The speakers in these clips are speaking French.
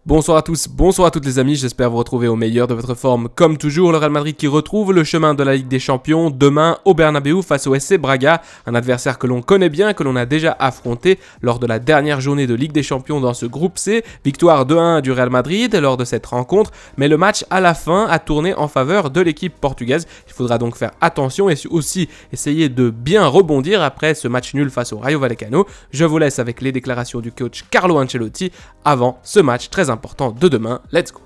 Bonsoir à tous, bonsoir à toutes les amis, j'espère vous retrouver au meilleur de votre forme. Comme toujours, le Real Madrid qui retrouve le chemin de la Ligue des Champions demain au Bernabéu face au SC Braga, un adversaire que l'on connaît bien, que l'on a déjà affronté lors de la dernière journée de Ligue des Champions dans ce groupe C. Victoire 2-1 du Real Madrid lors de cette rencontre, mais le match à la fin a tourné en faveur de l'équipe portugaise. Il faudra donc faire attention et aussi essayer de bien rebondir après ce match nul face au Rayo Vallecano. Je vous laisse avec les déclarations du coach Carlo Ancelotti avant ce match très important de demain. Let's go!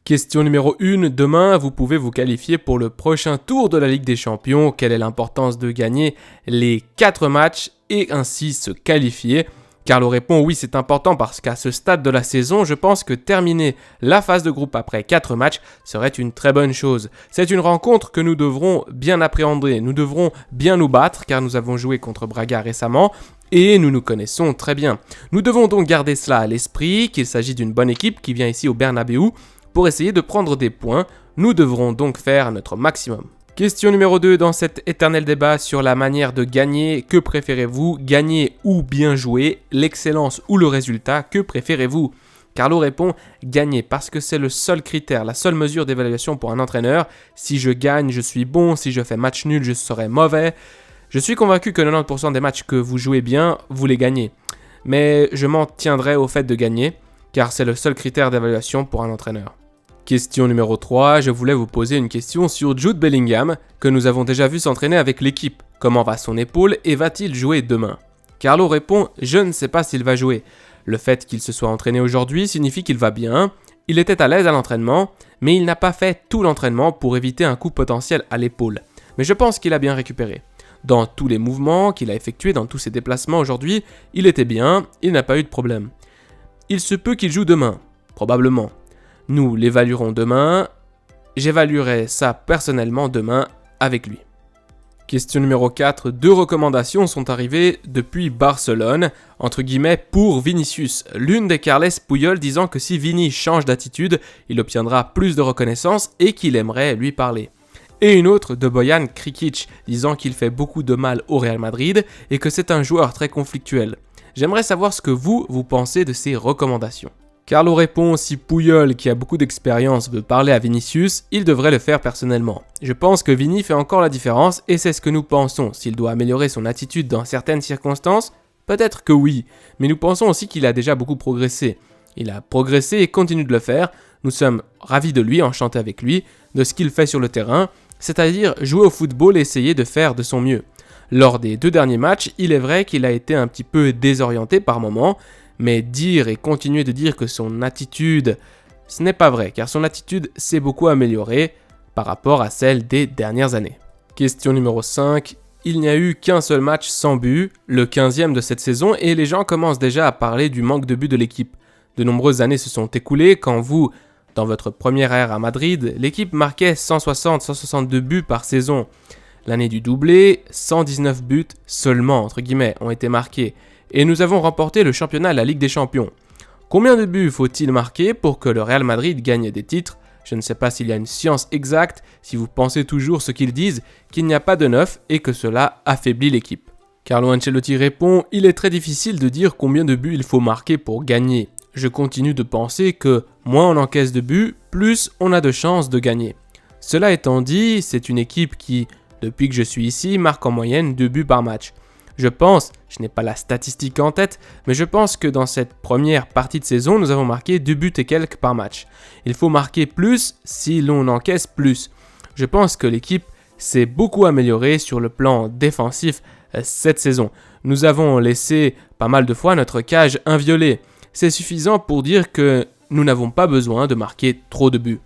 Question numéro 1. Demain, vous pouvez vous qualifier pour le prochain tour de la Ligue des Champions. Quelle est l'importance de gagner les 4 matchs et ainsi se qualifier? Carlo répond oui, c'est important parce qu'à ce stade de la saison, je pense que terminer la phase de groupe après 4 matchs serait une très bonne chose. C'est une rencontre que nous devrons bien appréhender, nous devrons bien nous battre car nous avons joué contre Braga récemment et nous nous connaissons très bien. Nous devons donc garder cela à l'esprit, qu'il s'agit d'une bonne équipe qui vient ici au Bernabéu pour essayer de prendre des points. Nous devrons donc faire notre maximum. Question numéro 2 dans cet éternel débat sur la manière de gagner. Que préférez-vous? Gagner ou bien jouer? L'excellence ou le résultat? Que préférez-vous? Carlo répond gagner parce que c'est le seul critère, la seule mesure d'évaluation pour un entraîneur. Si je gagne, je suis bon. Si je fais match nul, je serai mauvais. Je suis convaincu que 90% des matchs que vous jouez bien, vous les gagnez. Mais je m'en tiendrai au fait de gagner car c'est le seul critère d'évaluation pour un entraîneur. Question numéro 3, je voulais vous poser une question sur Jude Bellingham, que nous avons déjà vu s'entraîner avec l'équipe. Comment va son épaule et va-t-il jouer demain? Carlo répond, je ne sais pas s'il va jouer. Le fait qu'il se soit entraîné aujourd'hui signifie qu'il va bien. Il était à l'aise à l'entraînement, mais il n'a pas fait tout l'entraînement pour éviter un coup potentiel à l'épaule. Mais je pense qu'il a bien récupéré. Dans tous les mouvements qu'il a effectués, dans tous ses déplacements aujourd'hui, il était bien, il n'a pas eu de problème. Il se peut qu'il joue demain, probablement. Nous l'évaluerons demain, j'évaluerai ça personnellement demain avec lui. Question numéro 4, 2 recommandations sont arrivées depuis Barcelone, entre guillemets pour Vinicius. L'une des Carles Puyol disant que si Vini change d'attitude, il obtiendra plus de reconnaissance et qu'il aimerait lui parler. Et une autre de Bojan Krikic disant qu'il fait beaucoup de mal au Real Madrid et que c'est un joueur très conflictuel. J'aimerais savoir ce que vous pensez de ces recommandations. Carlo répond, si Puyol, qui a beaucoup d'expérience, veut parler à Vinicius, il devrait le faire personnellement. Je pense que Vini fait encore la différence et c'est ce que nous pensons. S'il doit améliorer son attitude dans certaines circonstances, peut-être que oui, mais nous pensons aussi qu'il a déjà beaucoup progressé. Il a progressé et continue de le faire. Nous sommes ravis de lui, enchantés avec lui, de ce qu'il fait sur le terrain, c'est-à-dire jouer au football et essayer de faire de son mieux. Lors des 2 derniers matchs, il est vrai qu'il a été un petit peu désorienté par moments, mais dire et continuer de dire que son attitude, ce n'est pas vrai, car son attitude s'est beaucoup améliorée par rapport à celle des dernières années. Question numéro 5, il n'y a eu qu'un seul match sans but, le 15e de cette saison, et les gens commencent déjà à parler du manque de but de l'équipe. De nombreuses années se sont écoulées quand vous, dans votre première ère à Madrid, l'équipe marquait 160-162 buts par saison. L'année du doublé, 119 buts seulement, entre guillemets, ont été marqués. Et nous avons remporté le championnat de la Ligue des Champions. Combien de buts faut-il marquer pour que le Real Madrid gagne des titres? Je ne sais pas s'il y a une science exacte, si vous pensez toujours ce qu'ils disent, qu'il n'y a pas de neuf et que cela affaiblit l'équipe. Carlo Ancelotti répond, il est très difficile de dire combien de buts il faut marquer pour gagner. Je continue de penser que moins on encaisse de buts, plus on a de chances de gagner. Cela étant dit, c'est une équipe qui, depuis que je suis ici, marque en moyenne 2 buts par match. Je pense, je n'ai pas la statistique en tête, mais je pense que dans cette première partie de saison, nous avons marqué 2 buts et quelques par match. Il faut marquer plus si l'on encaisse plus. Je pense que l'équipe s'est beaucoup améliorée sur le plan défensif cette saison. Nous avons laissé pas mal de fois notre cage inviolée. C'est suffisant pour dire que nous n'avons pas besoin de marquer trop de buts.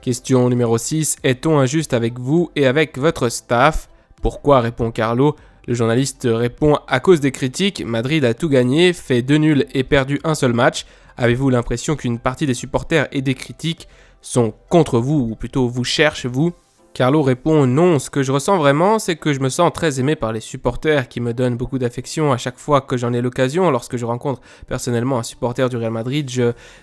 Question numéro 6, est-on injuste avec vous et avec votre staff? Pourquoi, répond Carlo. Le journaliste répond à cause des critiques, Madrid a tout gagné, fait 2 nuls et perdu un seul match. Avez-vous l'impression qu'une partie des supporters et des critiques sont contre vous, ou plutôt vous cherchent vous? Carlo répond non, ce que je ressens vraiment, c'est que je me sens très aimé par les supporters qui me donnent beaucoup d'affection à chaque fois que j'en ai l'occasion. Lorsque je rencontre personnellement un supporter du Real Madrid,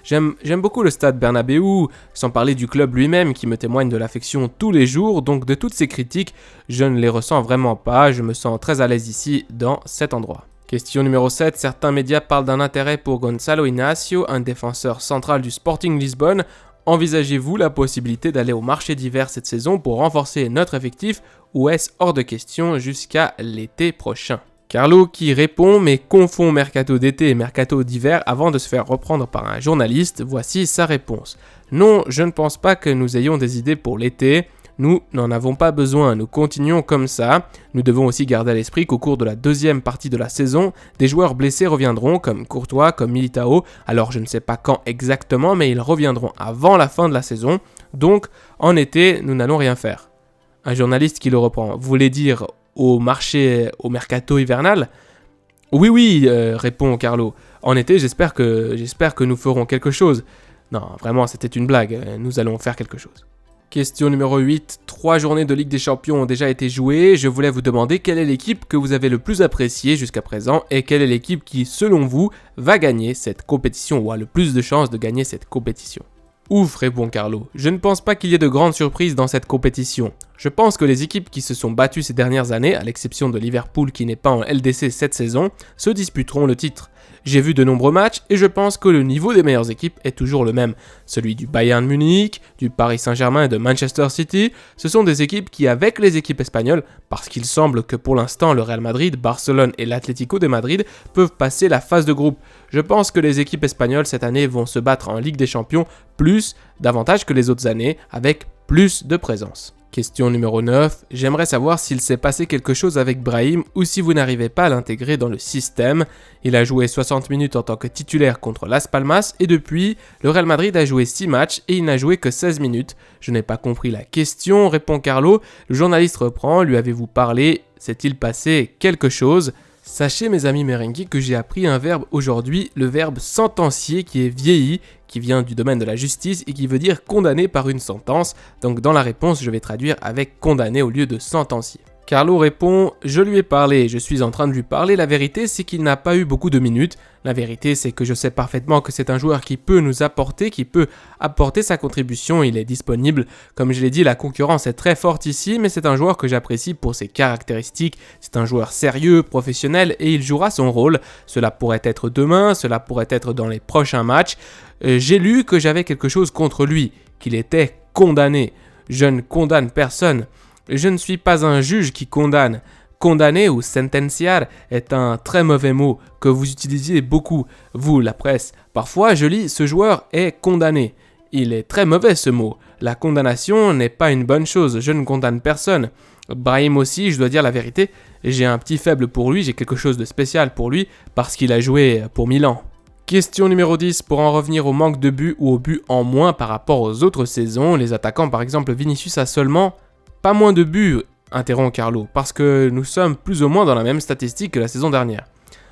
j'aime beaucoup le stade Bernabéu, sans parler du club lui-même qui me témoigne de l'affection tous les jours. Donc de toutes ces critiques, je ne les ressens vraiment pas, je me sens très à l'aise ici dans cet endroit. Question numéro 7, certains médias parlent d'un intérêt pour Gonçalo Inácio, un défenseur central du Sporting Lisbonne. Envisagez-vous la possibilité d'aller au marché d'hiver cette saison pour renforcer notre effectif ou est-ce hors de question jusqu'à l'été prochain? Carlo qui répond mais confond mercato d'été et mercato d'hiver avant de se faire reprendre par un journaliste, voici sa réponse. Non, je ne pense pas que nous ayons des idées pour l'été. Nous n'en avons pas besoin, nous continuons comme ça. Nous devons aussi garder à l'esprit qu'au cours de la deuxième partie de la saison, des joueurs blessés reviendront comme Courtois, comme Militao. Alors je ne sais pas quand exactement, mais ils reviendront avant la fin de la saison. Donc en été, nous n'allons rien faire. Un journaliste qui le reprend. Vous voulez dire au mercato hivernal? Oui, répond Carlo. En été, j'espère que nous ferons quelque chose. Non, vraiment, c'était une blague. Nous allons faire quelque chose. Question numéro 8, 3 journées de Ligue des Champions ont déjà été jouées. Je voulais vous demander quelle est l'équipe que vous avez le plus appréciée jusqu'à présent et quelle est l'équipe qui, selon vous, va gagner cette compétition ou a le plus de chances de gagner cette compétition. Ouf, répond Carlo. Je ne pense pas qu'il y ait de grandes surprises dans cette compétition. Je pense que les équipes qui se sont battues ces dernières années, à l'exception de Liverpool qui n'est pas en LDC cette saison, se disputeront le titre. J'ai vu de nombreux matchs et je pense que le niveau des meilleures équipes est toujours le même. Celui du Bayern Munich, du Paris Saint-Germain et de Manchester City, ce sont des équipes qui, avec les équipes espagnoles, parce qu'il semble que pour l'instant le Real Madrid, Barcelone et l'Atlético de Madrid peuvent passer la phase de groupe. Je pense que les équipes espagnoles cette année vont se battre en Ligue des Champions davantage que les autres années, avec plus de présence. Question numéro 9. J'aimerais savoir s'il s'est passé quelque chose avec Brahim ou si vous n'arrivez pas à l'intégrer dans le système. Il a joué 60 minutes en tant que titulaire contre Las Palmas et depuis, le Real Madrid a joué 6 matchs et il n'a joué que 16 minutes. Je n'ai pas compris la question, répond Carlo. Le journaliste reprend, lui avez-vous parlé? S'est-il passé quelque chose? Sachez mes amis merengues que j'ai appris un verbe aujourd'hui, le verbe sentencier qui est vieilli, qui vient du domaine de la justice et qui veut dire condamné par une sentence. Donc dans la réponse, je vais traduire avec condamné au lieu de sentencier. Carlo répond « Je lui ai parlé, je suis en train de lui parler, la vérité c'est qu'il n'a pas eu beaucoup de minutes. La vérité c'est que je sais parfaitement que c'est un joueur qui peut nous apporter, qui peut apporter sa contribution, il est disponible. Comme je l'ai dit, la concurrence est très forte ici, mais c'est un joueur que j'apprécie pour ses caractéristiques. C'est un joueur sérieux, professionnel et il jouera son rôle. Cela pourrait être demain, cela pourrait être dans les prochains matchs. J'ai lu que j'avais quelque chose contre lui, qu'il était condamné. Je ne condamne personne. Je ne suis pas un juge qui condamne. Condamner ou sentenciar est un très mauvais mot que vous utilisez beaucoup, vous, la presse. Parfois, je lis « ce joueur est condamné ». Il est très mauvais ce mot. La condamnation n'est pas une bonne chose, je ne condamne personne. Brahim aussi, je dois dire la vérité, j'ai un petit faible pour lui, j'ai quelque chose de spécial pour lui parce qu'il a joué pour Milan. Question numéro 10, pour en revenir au manque de buts ou aux buts en moins par rapport aux autres saisons, les attaquants par exemple Vinicius a seulement pas moins de buts, interrompt Carlo, parce que nous sommes plus ou moins dans la même statistique que la saison dernière.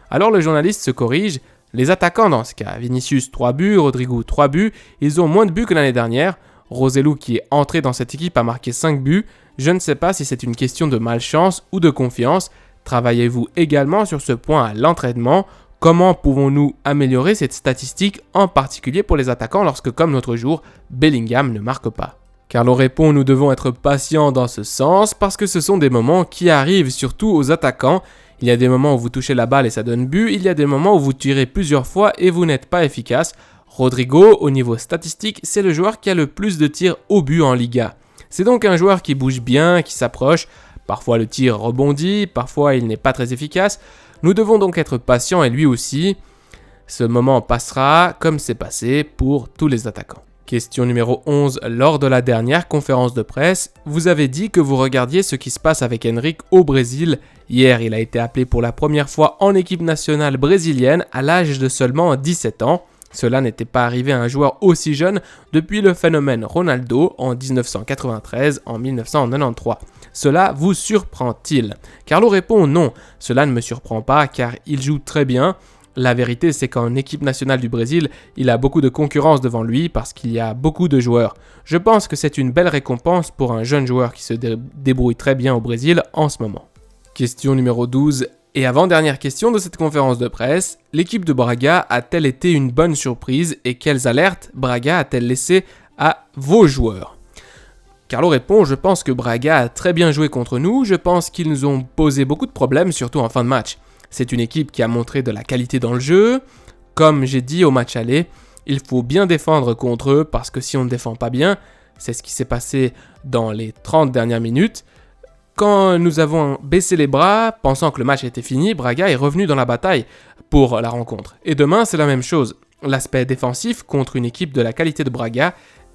Alors le journaliste se corrige, les attaquants dans ce cas, Vinicius 3 buts, Rodrigo 3 buts, ils ont moins de buts que l'année dernière. Roselu qui est entré dans cette équipe a marqué 5 buts, je ne sais pas si c'est une question de malchance ou de confiance. Travaillez-vous également sur ce point à l'entraînement? Comment pouvons-nous améliorer cette statistique, en particulier pour les attaquants lorsque, comme l'autre jour, Bellingham ne marque pas? Carlo répond, nous devons être patients dans ce sens parce que ce sont des moments qui arrivent surtout aux attaquants. Il y a des moments où vous touchez la balle et ça donne but, il y a des moments où vous tirez plusieurs fois et vous n'êtes pas efficace. Rodrigo, au niveau statistique, c'est le joueur qui a le plus de tirs au but en Liga. C'est donc un joueur qui bouge bien, qui s'approche. Parfois le tir rebondit, parfois il n'est pas très efficace. Nous devons donc être patients et lui aussi. Ce moment passera comme c'est passé pour tous les attaquants. Question numéro 11. Lors de la dernière conférence de presse, vous avez dit que vous regardiez ce qui se passe avec Henrique au Brésil. Hier, il a été appelé pour la première fois en équipe nationale brésilienne à l'âge de seulement 17 ans. Cela n'était pas arrivé à un joueur aussi jeune depuis le phénomène Ronaldo en 1993, en 1993. Cela vous surprend-il? Carlo répond non, cela ne me surprend pas car il joue très bien. La vérité, c'est qu'en équipe nationale du Brésil, il a beaucoup de concurrence devant lui parce qu'il y a beaucoup de joueurs. Je pense que c'est une belle récompense pour un jeune joueur qui se débrouille très bien au Brésil en ce moment. Question numéro 12. Et avant-dernière question de cette conférence de presse, l'équipe de Braga a-t-elle été une bonne surprise et quelles alertes Braga a-t-elle laissé à vos joueurs? Carlo répond, je pense que Braga a très bien joué contre nous, je pense qu'ils nous ont posé beaucoup de problèmes, surtout en fin de match. C'est une équipe qui a montré de la qualité dans le jeu. Comme j'ai dit au match aller, il faut bien défendre contre eux parce que si on ne défend pas bien, c'est ce qui s'est passé dans les 30 dernières minutes. Quand nous avons baissé les bras, pensant que le match était fini, Braga est revenu dans la bataille pour la rencontre. Et demain, c'est la même chose. L'aspect défensif contre une équipe de la qualité de Braga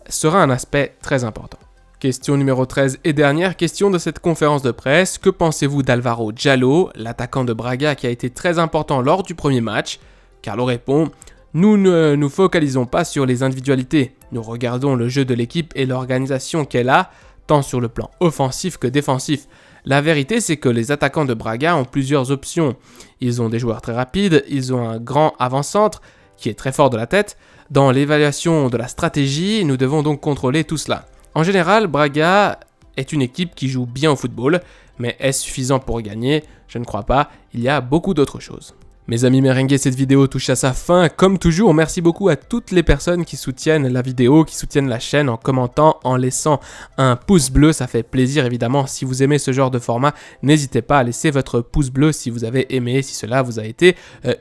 sera un aspect très important. Question numéro 13 et dernière question de cette conférence de presse. Que pensez-vous d'Alvaro Jallo, l'attaquant de Braga qui a été très important lors du premier match? Carlo répond, nous ne nous focalisons pas sur les individualités. Nous regardons le jeu de l'équipe et l'organisation qu'elle a, tant sur le plan offensif que défensif. La vérité, c'est que les attaquants de Braga ont plusieurs options. Ils ont des joueurs très rapides, ils ont un grand avant-centre qui est très fort de la tête. Dans l'évaluation de la stratégie, nous devons donc contrôler tout cela. En général, Braga est une équipe qui joue bien au football, mais est-ce suffisant pour gagner? Je ne crois pas, il y a beaucoup d'autres choses. Mes amis merengues, cette vidéo touche à sa fin. Comme toujours, merci beaucoup à toutes les personnes qui soutiennent la vidéo, qui soutiennent la chaîne en commentant, en laissant un pouce bleu. Ça fait plaisir évidemment. Si vous aimez ce genre de format, n'hésitez pas à laisser votre pouce bleu si vous avez aimé, si cela vous a été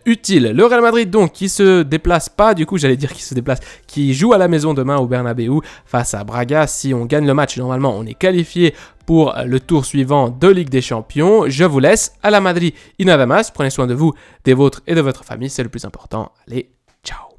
utile. Le Real Madrid donc qui se déplace pas, du coup j'allais dire qui se déplace, qui joue à la maison demain au Bernabéu face à Braga. Si on gagne le match, normalement on est qualifié pour le tour suivant de Ligue des Champions. Je vous laisse à la Madrid y nada más. Prenez soin de vous, des vôtres et de votre famille, c'est le plus important. Allez, ciao.